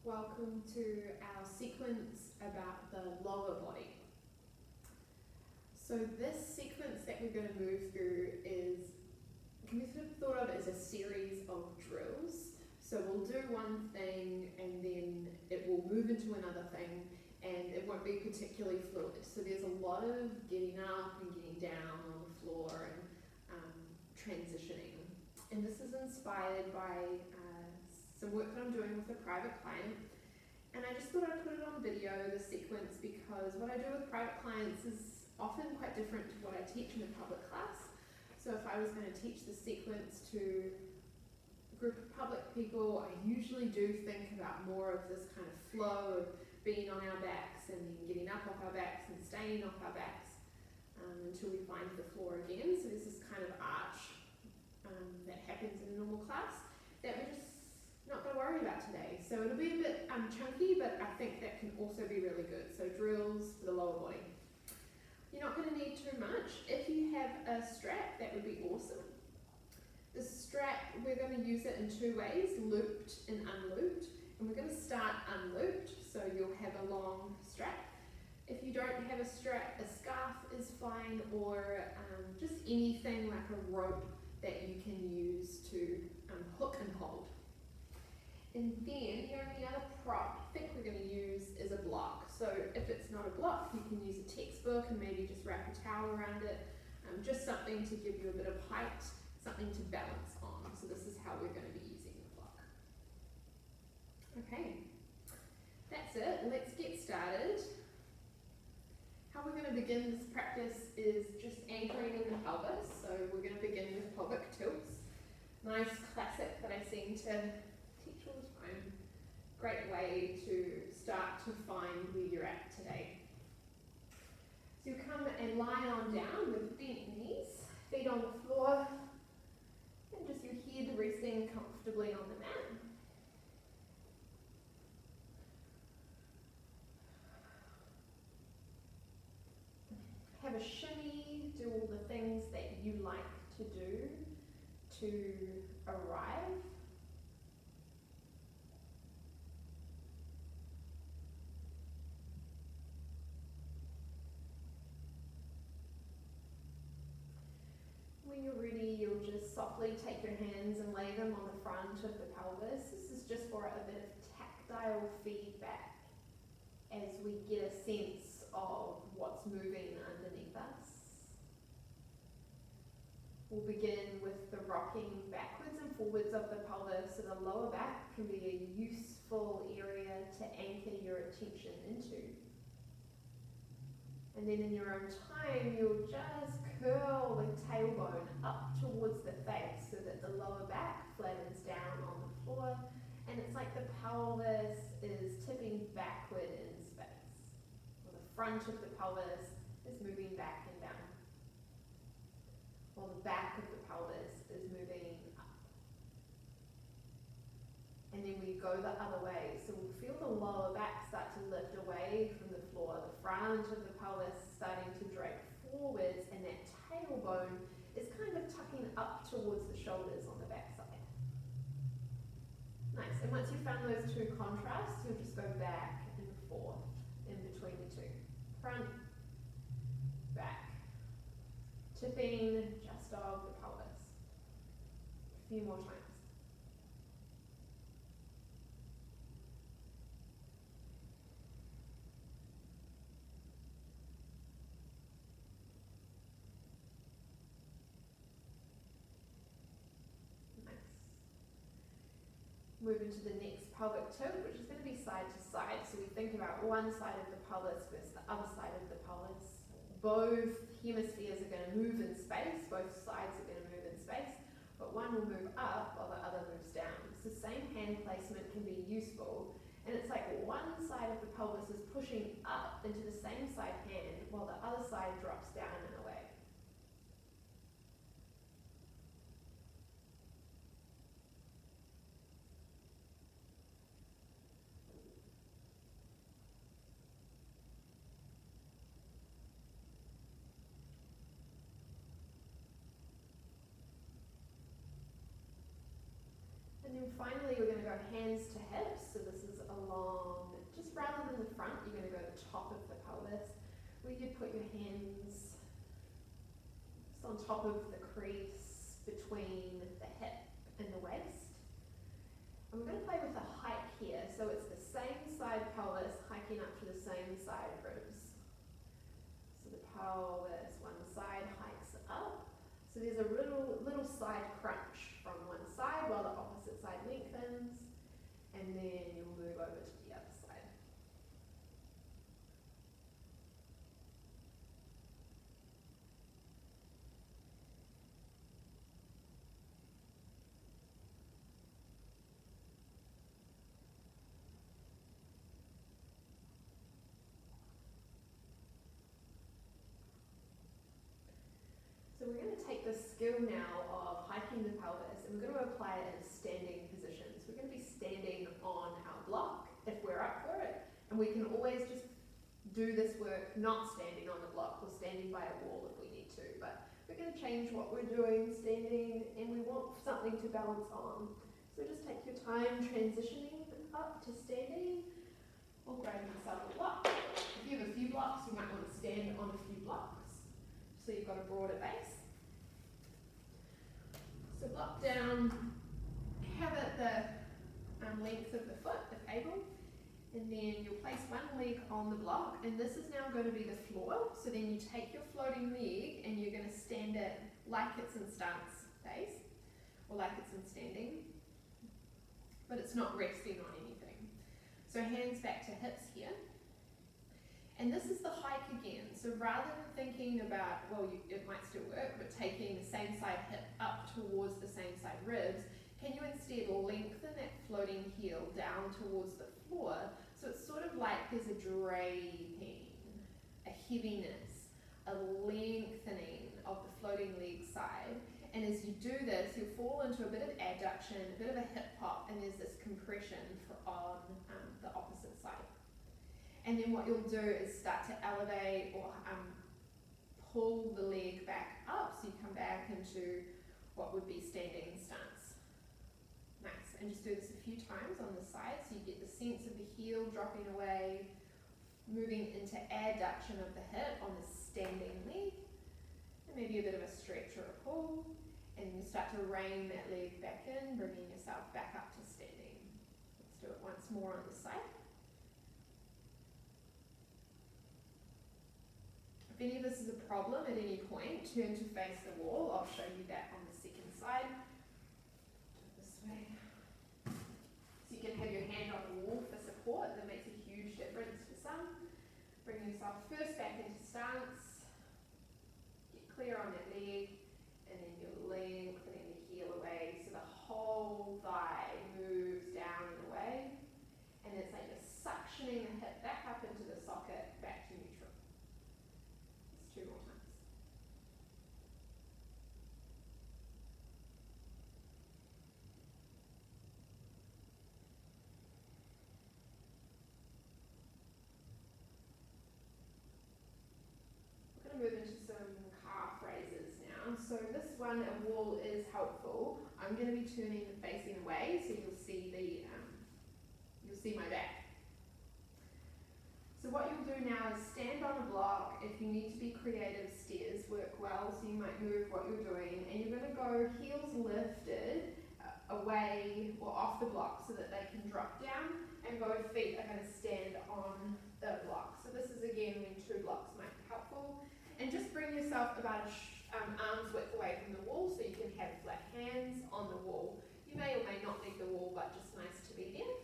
Welcome to our sequence about the lower body. So this sequence that we're going to move through can be sort of thought of as a series of drills. So we'll do one thing and then it will move into another thing and it won't be particularly fluid. So there's a lot of getting up and getting down on the floor and transitioning. And this is inspired by some work that I'm doing with a private client, and I just thought I'd put it on video, the sequence, because what I do with private clients is often quite different to what I teach in a public class. So if I was going to teach the sequence to a group of public people, I usually do think about more of this kind of flow of being on our backs and then getting up off our backs and staying off our backs until we find the floor again. So there's this kind of arch that happens in a normal class that we're just not going to worry about today. So it'll be a bit chunky, but I think that can also be really good. So drills for the lower body. You're not going to need too much. If you have a strap, that would be awesome. The strap, we're going to use it in two ways, looped and unlooped. And we're going to start unlooped, so you'll have a long strap. If you don't have a strap, a scarf is fine, or just anything like a rope that you can use to hook and hold. And then the only other prop I think we're going to use is a block. So if it's not a block, you can use a textbook and maybe just wrap a towel around it. Just something to give you a bit of height, something to balance on. So this is how we're going to be using the block. Okay, that's it. Let's get started. How we're going to begin this practice is just anchoring in the pelvis. So we're going to begin with pelvic tilts. Nice classic that I seem to teach all the time. Great way to start to find where you're at today. So you come and lie on down with bent knees, feet on the floor, and just your head resting comfortably on the mat. Have a shimmy, do all the things that you like to do to arrive. When you're ready, you'll just softly take your hands and lay them on the front of the pelvis. This is just for a bit of tactile feedback as we get a sense of what's moving underneath us. We'll begin with the rocking backwards and forwards of the pelvis, so the lower back can be a useful area to anchor your attention into. And then in your own time, you'll just curl the tailbone up towards the face so that the lower back flattens down on the floor, and it's like the pelvis is tipping backward in space, or the front of the pelvis is moving back and down, while the back of the pelvis is moving up. And then we go the other way, so we'll feel the lower back start to lift away from the floor, the front of the pelvis starting to drape forwards, and that tailbone is kind of tucking up towards the shoulders on the back side. Nice, and once you've found those two contrasts, you'll just go back and forth in between the two. Front, back, tipping just off the pelvis. A few more times. Move into the next pelvic tilt, which is going to be side to side. So we think about one side of the pelvis versus the other side of the pelvis. Both hemispheres are going to move in space, both sides are going to move in space, but one will move up while the other moves down. So same hand placement can be useful, and it's like one side of the pelvis is pushing up into the same side hand while the other side drops down and away. And then finally, we're going to go hands to hips. So this is a along, just rather than the front, you're going to go to the top of the pelvis, where you put your hands just on top of the crease between the hip and the waist. And we're going to play with a hike here, so it's the same side pelvis hiking up to the same side ribs. So the pelvis, one side hikes up, so there's a little side crunch from one side while the opposite side lengthens, and then you'll move over to the other side. So we're going to take the skill now of hiking the pelvis and we're going to apply it in a standing position. So we're going to be standing on our block if we're up for it, and we can always just do this work not standing on the block or standing by a wall if we need to, but we're going to change what we're doing standing and we want something to balance on. So just take your time transitioning up to standing or grab yourself a block. If you have a few blocks, you might want to stand on a few blocks so you've got a broader base. So block down, have it the length of the foot if able, and then you'll place one leg on the block, and this is now going to be the floor. So then you take your floating leg and you're going to stand it like it's in stance base, or like it's in standing, but it's not resting on anything. So hands back to hips here. And this is the hike again. So rather than thinking about, well, it might still work, but taking the same side hip up towards the same side ribs, can you instead lengthen that floating heel down towards the floor? So it's sort of like there's a draping, a heaviness, a lengthening of the floating leg side. And as you do this, you'll fall into a bit of adduction, a bit of a hip hop, and there's this compression on the opposite side. And then what you'll do is start to elevate or pull the leg back up, so you come back into what would be standing stance. Nice, and just do this a few times on the side so you get the sense of the heel dropping away, moving into adduction of the hip on the standing leg, and maybe a bit of a stretch or a pull, and you start to rein that leg back in, bringing yourself back up to standing. Let's do it once more on the side. If any of this is a problem at any point, turn to face the wall. I'll show you that on the second side. Do it this way. So you can have your hand on the wall for support. That makes a huge difference for some. Bring yourself first back into stance. Get clear on that leg, and then you're lengthening the heel away so the whole thigh moves down and away. And it's like you're suctioning the hip back up into the socket, back to neutral. Two more times. We're going to move into some calf raises now. So this one, a wall is helpful. I'm going to be turning and facing away, so you'll see my back. So what you'll do now is stand on a block. If you need to be creative, stairs work well, so you might move what you're doing, and you're going to go heels lifted away or off the block so that they can drop down, and both feet are going to stand on the block. So this is again when two blocks might be helpful. And just bring yourself about arm's width away from the wall so you can have flat hands on the wall. You may or may not need the wall, but just nice to be there.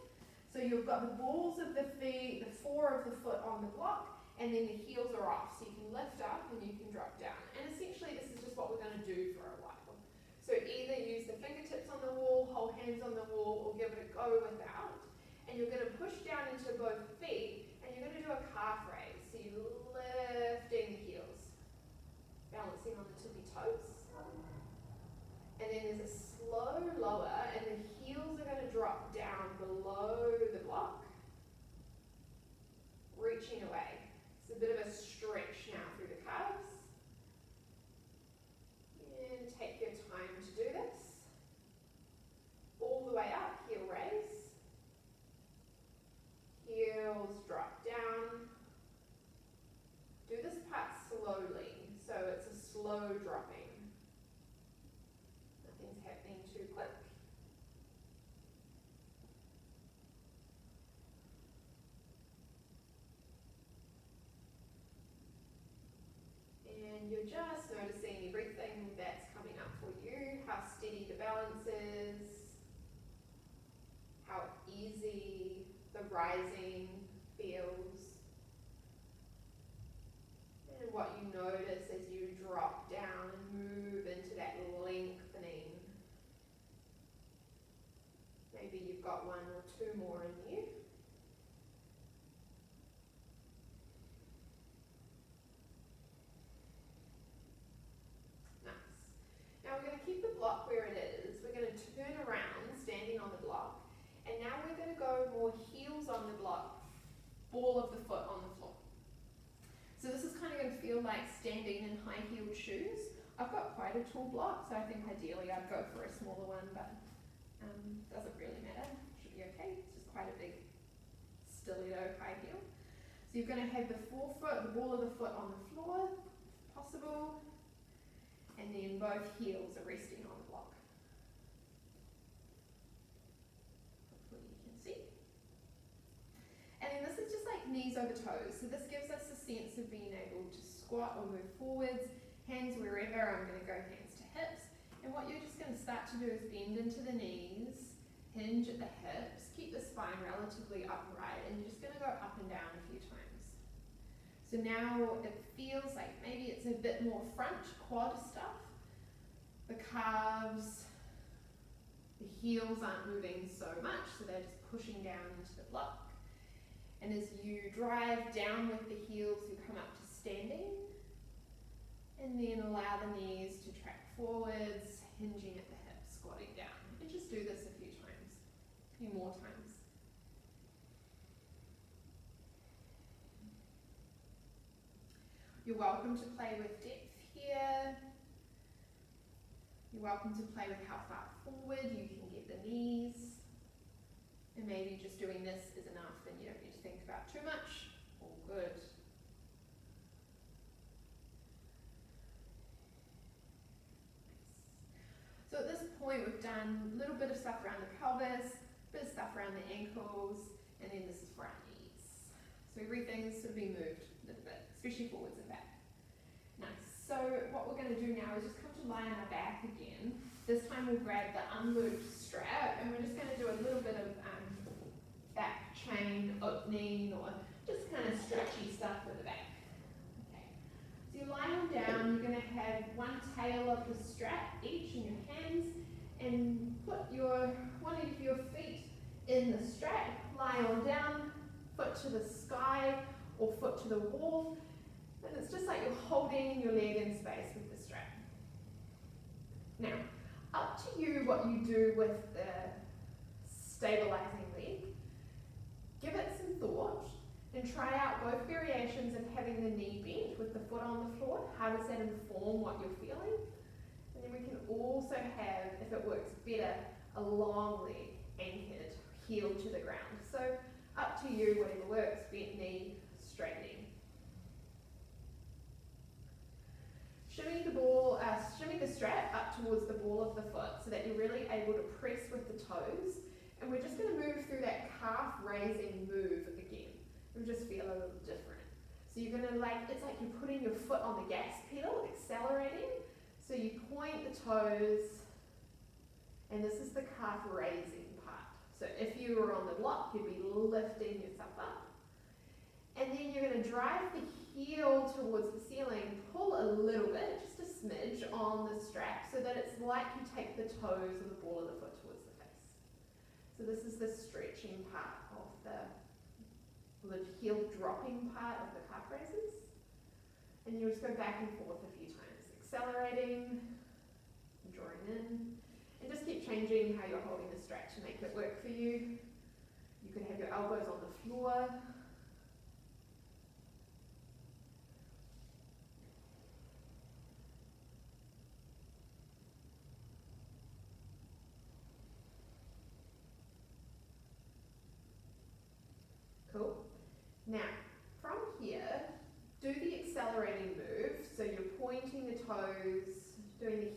So you've got the balls of the feet, the fore of the foot on the block, and then the heels are off. So you can lift up and you can drop down. And essentially this is just what we're going to do for a while. So either use the fingertips on the wall, hold hands on the wall, or give it a go without. And you're going to push down into both feet, and you're going to do a calf raise. So you're lifting the heels, balancing on the tippy toes. And then there's a slow lower, and the heels are going to drop down below the block, reaching away. It's a bit of a stretch now through the calves. And take your time to do this. All the way up, heel raise. And you're just noticing everything that's coming up for you, how steady the balance is, how easy the rising feels, and what you notice as you drop down and move into that lengthening. Maybe you've got one or two more in you. Nice. Now we're going to keep the block where it is. We're going to turn around, standing on the block. And now we're going to go more heels on the block, ball of the foot on the floor. So this is kind of going to feel like standing in high-heeled shoes. I've got quite a tall block, so I think ideally I'd go for a smaller one, but doesn't really matter. Should be okay. It's just quite a big stiletto high heel. So you're going to have the forefoot, the ball of the foot on the floor, if possible, and then both heels are resting on the block. Hopefully you can see. And then this is just like knees over toes. So this gives us a sense of being able to squat or move forwards, hands wherever. I'm going to go hands to hips. And what you're just going to start to do is bend into the knees, hinge at the hips, keep the spine relatively upright, and you're just going to go up and down a few times. So now it feels like maybe it's a bit more front quad stuff. The calves, the heels aren't moving so much, so they're just pushing down into the block. And as you drive down with the heels, you come up to standing, and then allow the knees to track forwards, hinging at the hips, squatting down. And just do this a few times, a few more times. You're welcome to play with depth here. You're welcome to play with how far forward you can get the knees. And maybe just doing this is enough, and you don't need to think about too much. All good. So at this point we've done a little bit of stuff around the pelvis, a bit of stuff around the ankles, and then this is for our knees. So everything's sort of been moved a little bit, especially forwards and back. Nice. So what we're going to do now is just come to lie on our back again. This time we'll grab the unmoved strap, and we're just going to do a little bit of back chain opening, or just kind of stretchy stuff at the back. So you're lying down, you're going to have one tail of the strap each in your hands, and put one of your feet in the strap, lie on down, foot to the sky or foot to the wall, and it's just like you're holding your leg in space with the strap. Now, up to you what you do with the stabilizing leg. Give it some thought and try out both variations of having the knee bent with the foot on the floor. How does that inform what you're feeling? And then we can also have, if it works better, a long leg anchored, heel to the ground. So up to you, whatever works, bent knee, straight knee. Shimmy the strap up towards the ball of the foot so that you're really able to press with the toes. And we're just going to move through that calf raising move again. It'll just feel a little different. So you're going to it's like you're putting your foot on the gas pedal, accelerating. So you point the toes, and this is the calf raising part. So if you were on the block, you'd be lifting yourself up. And then you're going to drive the heel towards the ceiling, pull a little bit, just a smidge on the strap so that it's like you take the toes of the ball of the foot towards the face. So this is the stretching part of the heel dropping part of the calf raises. And you just go back and forth a few times, accelerating, drawing in, and just keep changing how you're holding the strap to make it work for you. You could have your elbows on the floor. Cool. Now, from here, do the accelerating move. So you're pointing the toes, doing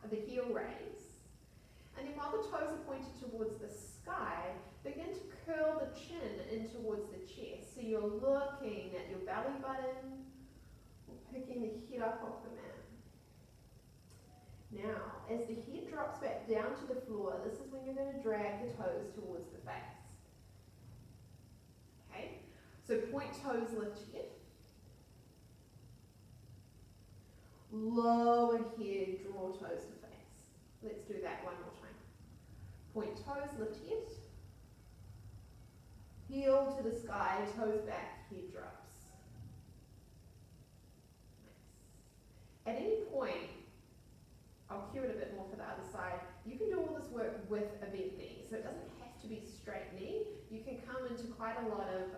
the heel raise. And then while the toes are pointed towards the sky, begin to curl the chin in towards the chest. So you're looking at your belly button, or picking the head up off the mat. Now, as the head drops back down to the floor, this is when you're going to drag the toes towards the face. Okay, so point toes, lift head. Lower head, draw toes to face. Let's do that one more time. Point toes, lift head. Heel to the sky, toes back, head drops. Nice. At any point, I'll cue it a bit more for the other side, you can do all this work with a bent knee, so it doesn't have to be straight knee. You can come into quite a lot of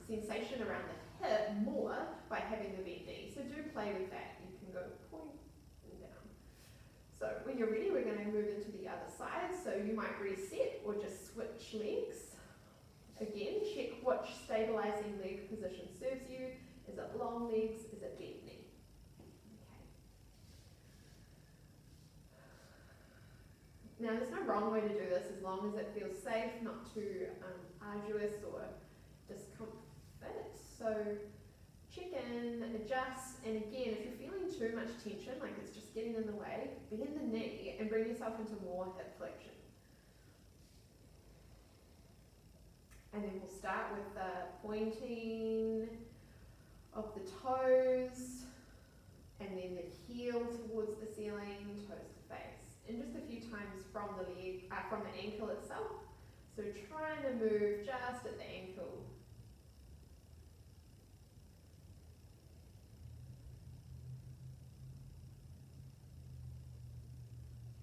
sensation around the hip more by having the bent knee, so do play with that. You can go point and down. So when you're ready, we're going to move into the other side, so you might reset or just switch legs. Again, check which stabilizing leg position serves you. Is it long legs? Is it bent knee? Okay. Now, there's no wrong way to do this as long as it feels safe, not too arduous or discomfort. So check in, adjust, and again, if you're feeling too much tension, like it's just getting in the way, bend the knee and bring yourself into more hip flexion. And then we'll start with the pointing of the toes, and then the heel towards the ceiling, toes to face. And just a few times from the leg, from the ankle itself. So trying to move just at the ankle.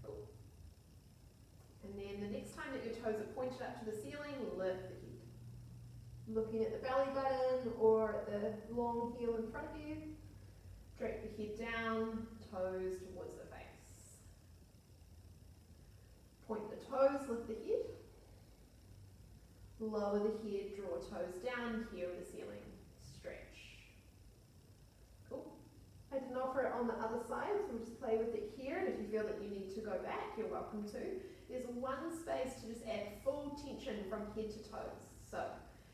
Cool. And then the next time that your toes are pointed up to the ceiling, lift the head. Looking at the belly button or at the long heel in front of you. Drape the head down, toes towards the face. Point the toes, lift the head. Lower the head, draw toes down, heel the ceiling, stretch. Cool. I didn't offer it on the other side, so we'll just play with it here, and if you feel that you need to go back, you're welcome to. There's one space to just add full tension from head to toes. So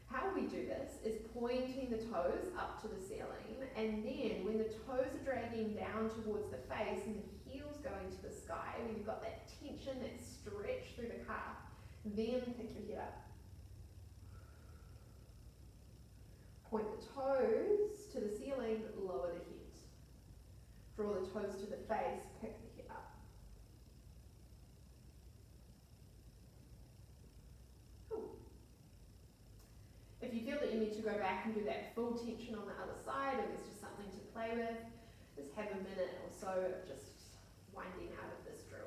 how we do this is pointing the toes up to the ceiling, and then when the toes are dragging down towards the face and the heels going to the sky, when you've got that tension, that stretch through the calf, then pick your head up. Point the toes to the ceiling, lower the head. Draw the toes to the face, pick the head up. Cool. If you feel that you need to go back and do that full tension on the other side, or there's just something to play with, just have a minute or so of just winding out of this drill.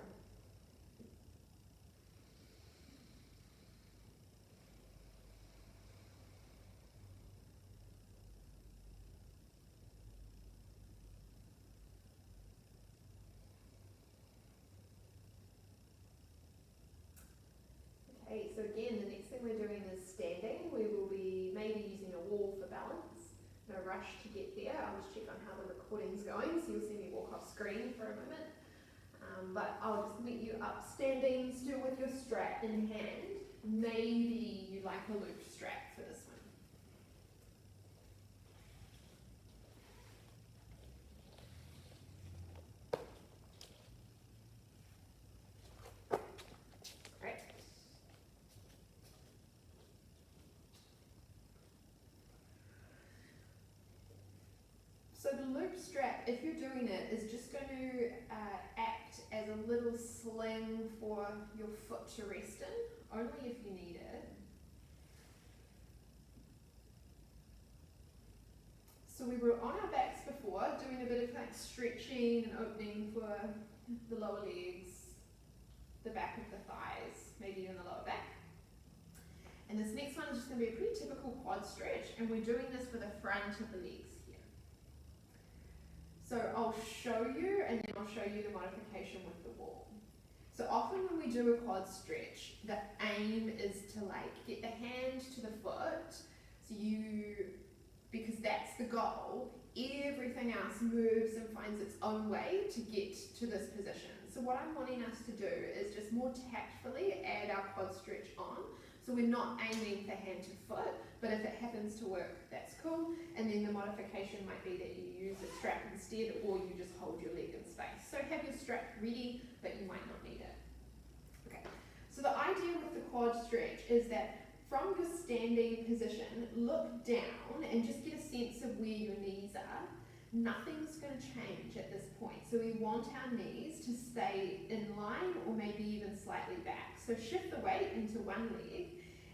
Okay, so again, the next thing we're doing is standing. We will be maybe using a wall for balance. No rush to get there. I'll just check on how the recording's going, so you'll see me walk off screen for a moment. But I'll just meet you up standing, still with your strap in hand. Maybe you like a loop strap for this one. So the loop strap, if you're doing it, is just going to act as a little sling for your foot to rest in, only if you need it. So we were on our backs before, doing a bit of like stretching and opening for the lower legs, the back of the thighs, maybe even the lower back. And this next one is just going to be a pretty typical quad stretch, and we're doing this for the front of the legs. So I'll show you, and then I'll show you the modification with the wall. So often when we do a quad stretch, the aim is to like get the hand to the foot, so because that's the goal, everything else moves and finds its own way to get to this position. So what I'm wanting us to do is just more tactfully add our quad stretch on. So we're not aiming for hand to foot, but if it happens to work, that's cool. And then the modification might be that you use a strap instead, or you just hold your leg in space. So have your strap ready, but you might not need it. Okay, so the idea with the quad stretch is that from your standing position, look down and just get a sense of where your knees are. Nothing's going to change at this point. So we want our knees to stay in line or maybe even slightly back. So shift the weight into one leg,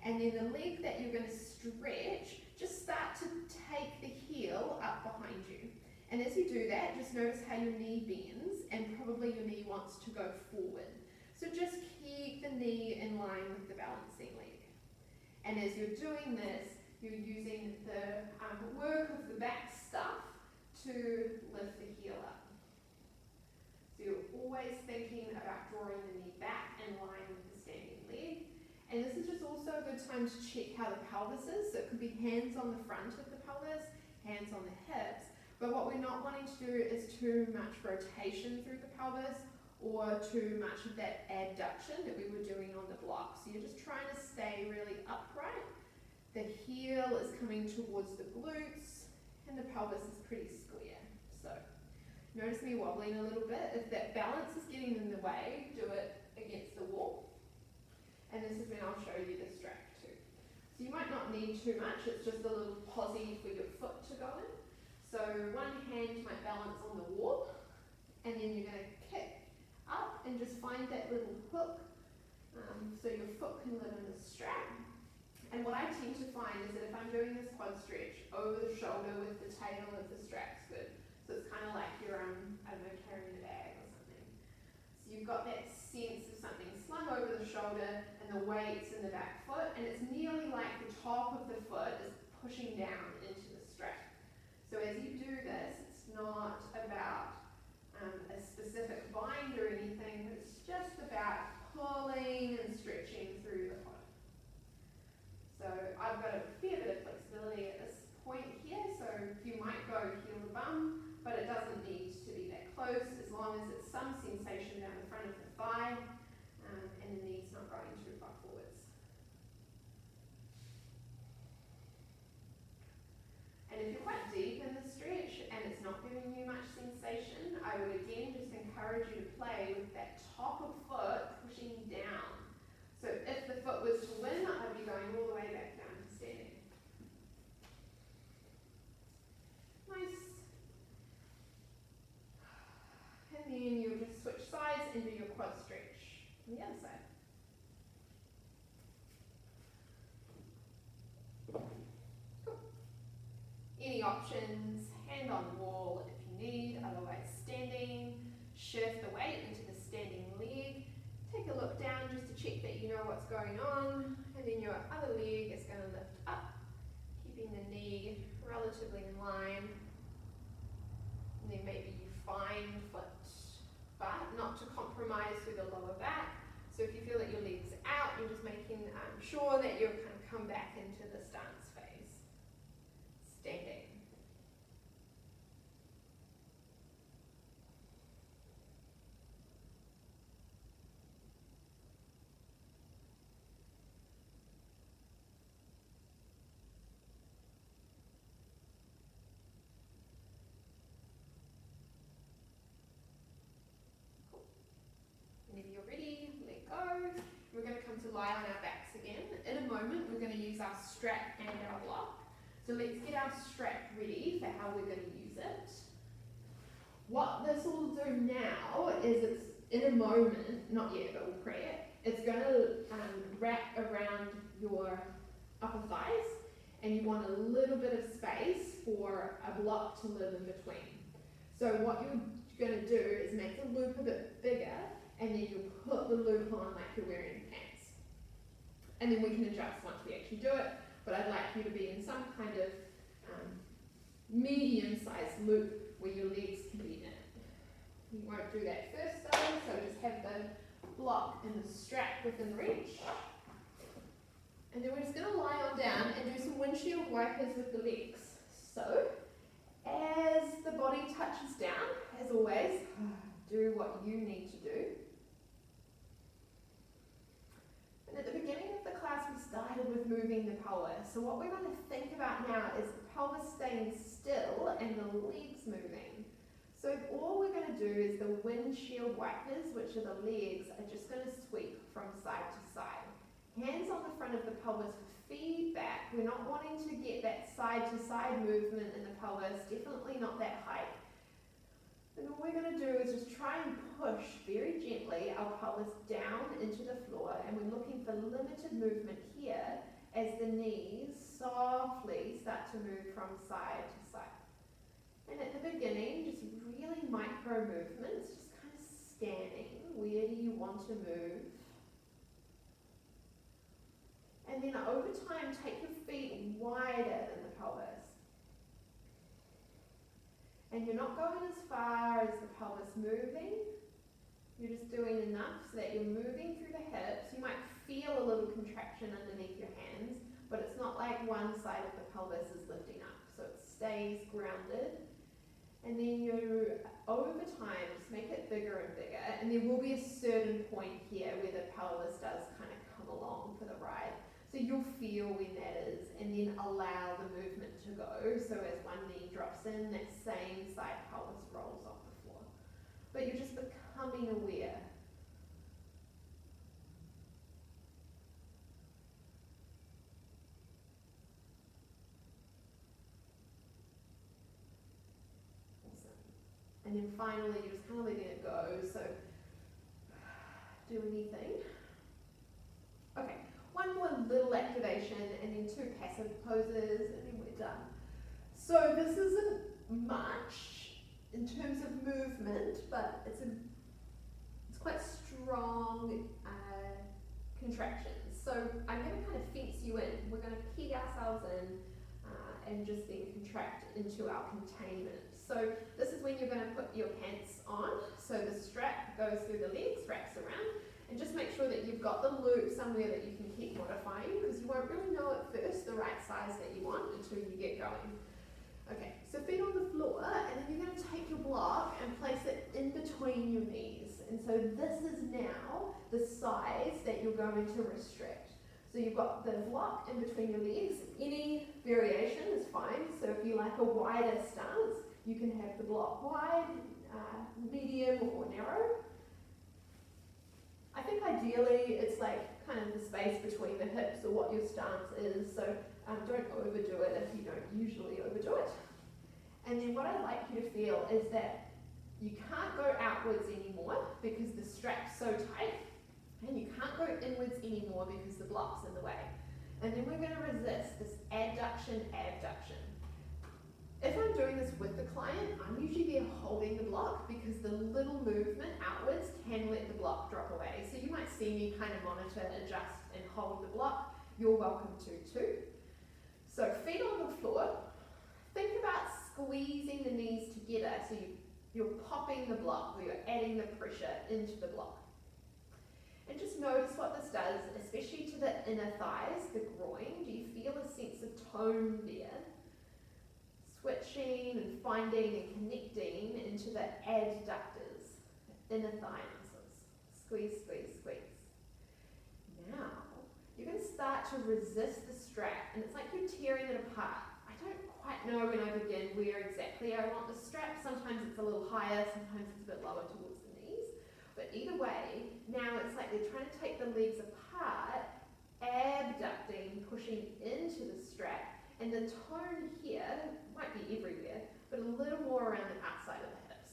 and then the leg that you're going to stretch, just start to take the heel up behind you. And as you do that, just notice how your knee bends, and probably your knee wants to go forward. So just keep the knee in line with the balancing leg. And as you're doing this, you're using the work of the back stuff to lift the heel up. So you're always thinking about drawing the knee back in line with the standing leg. And this is just also a good time to check how the pelvis is. So it could be hands on the front of the pelvis, hands on the hips. But what we're not wanting to do is too much rotation through the pelvis or too much of that abduction that we were doing on the block. So you're just trying to stay really upright. The heel is coming towards the glutes, and the pelvis is pretty square. So notice me wobbling a little bit. If that balance is getting in the way, do it against the wall. And this is when I'll show you the strap too. So you might not need too much, it's just a little posse for your foot to go in. So one hand might balance on the wall, and then you're going to kick up and just find that little hook so your foot can live in the strap. And what I tend to find is that if I'm doing this quad stretch, over the shoulder with the tail of the strap's good. So it's kind of like you're, I don't know, carrying a bag or something. So you've got that sense of something slung over the shoulder and the weight's in the back foot, and it's nearly like the top of the foot is pushing down into the strap. So as you do this, it's not about a specific bind or anything, but it's just about pulling and stretching through the foot. So I've got a fair bit of flexibility at this point here, so you might go heel to bum, but it doesn't need to be that close as long as it's some sensation down the front of the thigh and the knee's not going too far forwards. And if you're quite deep in the stretch and it's not giving you much sensation, I would again just encourage you to play with that top of foot pushing down. So if the foot was to win, I'd be going all the way back down to standing. Nice. And then you'll just switch sides and do your quad stretch on the other side. Cool. Any options, hand on the wall if you need, otherwise standing. Shift the weight into the standing leg. Take a look down just to check that you know what's going on, and then your other leg is going to lift up, keeping the knee relatively in line, and then maybe you find foot, but not to compromise with the lower back. So if you feel that your leg's out, you're just making sure that you kind of come back into the stance phase. Standing. We're going to come to lie on our backs again. In a moment, we're going to use our strap and our block. So let's get our strap ready for how we're going to use it. What this will do now is it's in a moment, not yet, but we'll pray it. It's going to wrap around your upper thighs, and you want a little bit of space for a block to live in between. So what you're going to do is make the loop a bit bigger, and then you put the loop on like you're wearing pants. And then we can adjust once we actually do it, but I'd like you to be in some kind of medium-sized loop where your legs can be in it. You won't do that first though, so just have the block and the strap within reach. And then we're just going to lie on down and do some windshield wipers with the legs. So, as the body touches down, as always, do what you need to do. And at the beginning of the class, we started with with moving the pelvis. So what we're going to think about now is the pelvis staying still and the legs moving. So all we're going to do is the windshield wipers, which are the legs, are just going to sweep from side to side. Hands on the front of the pelvis for feedback. We're not wanting to get that side to side movement in the pelvis, definitely not that height. And all we're going to do is just try and push very gently our pelvis down into the floor, and we're looking for limited movement here as the knees softly start to move from side to side. And at the beginning, just really micro movements, just kind of scanning, where do you want to move? And then over time, take your feet wider than the pelvis. And you're not going as far as the pelvis moving, you're just doing enough so that you're moving through the hips. You might feel a little contraction underneath your hands, but it's not like one side of the pelvis is lifting up, so it stays grounded. And then you, over time, just make it bigger and bigger, and there will be a certain point here where the pelvis does kind of come along for the ride. So you'll feel when that is, and then allow the movement to go. So as one knee drops in, that same side pelvis rolls off the floor. But you're just becoming aware. Awesome. And then finally, you're just kind of letting it go. So do anything. Okay. One more little activation and then 2 passive poses and then we're done. So this isn't much in terms of movement, but it's quite strong contractions. So I'm going to kind of fence you in. We're going to peg ourselves in and just then contract into our containment. So this is when you're going to put your pants on. So the strap goes through the legs, wraps around. And just make sure that you've got the loop somewhere that you can keep modifying, because you won't really know at first the right size that you want until you get going. Okay, so feet on the floor, and then you're going to take your block and place it in between your knees. And so this is now the size that you're going to restrict. So you've got the block in between your legs. Any variation is fine. So if you like a wider stance, you can have the block wide, medium, or narrow. I think ideally it's like kind of the space between the hips or what your stance is, so don't overdo it if you don't usually overdo it. And then what I'd like you to feel is that you can't go outwards anymore because the strap's so tight, and you can't go inwards anymore because the block's in the way. And then we're going to resist this adduction, abduction. If I'm doing this with the client, I'm usually there holding the block because the little movement outwards can let the block drop away. So you might see me kind of monitor, adjust, and hold the block. You're welcome to too. So feet on the floor. Think about squeezing the knees together. So you're popping the block, or you're adding the pressure into the block. And just notice what this does, especially to the inner thighs, the groin. Do you feel a sense of tone there? Switching and finding and connecting into the adductors, inner thigh muscles. Squeeze, squeeze, squeeze. Now, you're going to start to resist the strap, and it's like you're tearing it apart. I don't quite know when I begin where exactly I want the strap. Sometimes it's a little higher, sometimes it's a bit lower towards the knees. But either way, now it's like they're trying to take the legs apart, abducting, pushing into the strap. And the tone here might be everywhere, but a little more around the outside of the hips.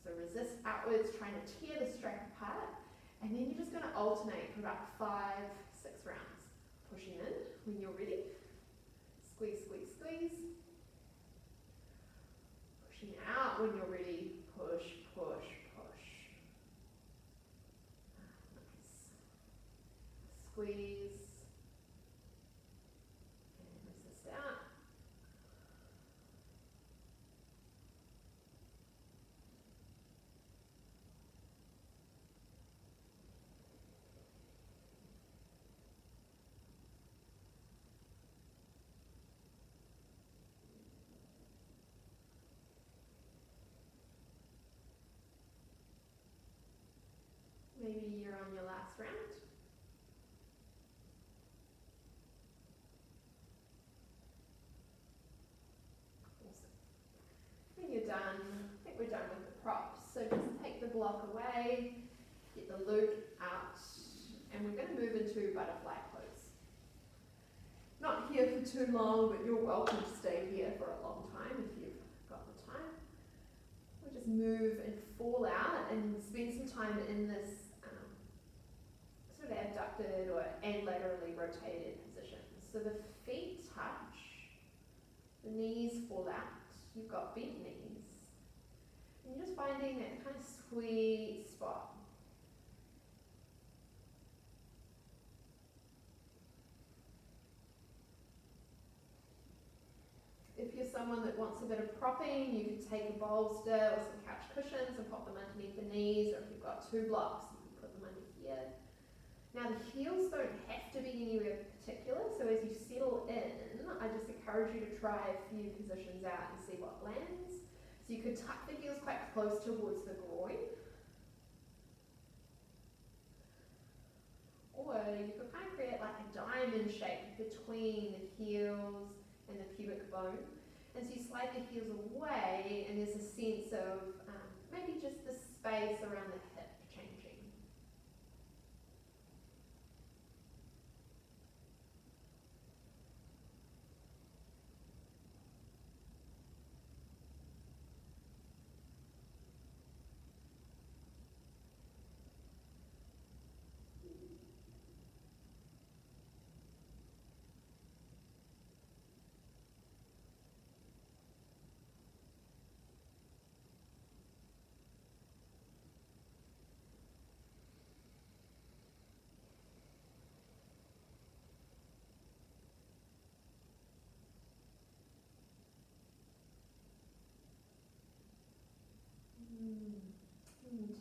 So resist outwards, trying to tear the strap apart, and then you're just going to alternate for about 5, 6 rounds. Pushing in when you're ready. Squeeze, squeeze, squeeze. Pushing out when you're ready. Push, push, push. Nice. Squeeze. Out. Maybe you're on your last round. butterfly pose. Not here for too long, but you're welcome to stay here for a long time if you've got the time. We'll just move and fall out and spend some time in this sort of abducted and laterally rotated position. So the feet touch, the knees fall out, you've got bent knees. And you're just finding that kind of sweet spot. If you're someone that wants a bit of propping, you can take a bolster or some couch cushions and pop them underneath the knees, or if you've got two blocks, you can put them under here. Now the heels don't have to be anywhere particular, so as you settle in, I just encourage you to try a few positions out and see what lands. So you could tuck the heels quite close towards the groin, or you could kind of create like a diamond shape between the heels and the pubic bone. And so you slide the heels away and there's a sense of maybe just the space around the hip changing.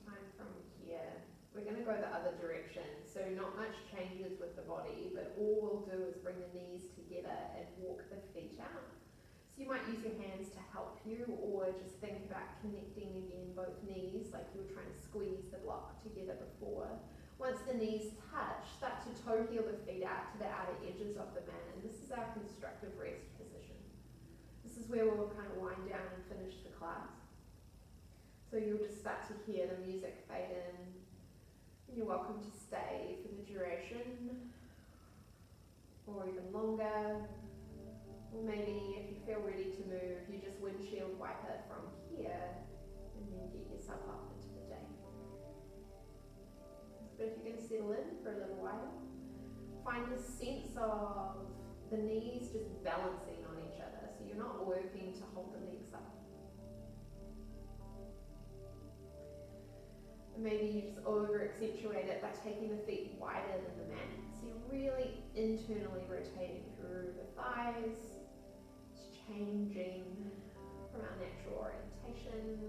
Time from here. We're going to go the other direction, so not much changes with the body, but all we'll do is bring the knees together and walk the feet out. So you might use your hands to help you, or just think about connecting again both knees like you were trying to squeeze the block together before. Once the knees touch, start to toe heel the feet out to the outer edges of the mat, and this is our constructive rest position. This is where we'll kind of wind down and finish the class. So you'll just start to hear the music fade in, and you're welcome to stay for the duration, or even longer, or maybe if you feel ready to move, you just windshield wiper from here, and then get yourself up into the day. But if you're going to settle in for a little while, find the sense of the knees just balancing on each other, so you're not working to hold the legs up. Maybe you just over-accentuate it by taking the feet wider than the mat. So you're really internally rotating through the thighs, just changing from our natural orientation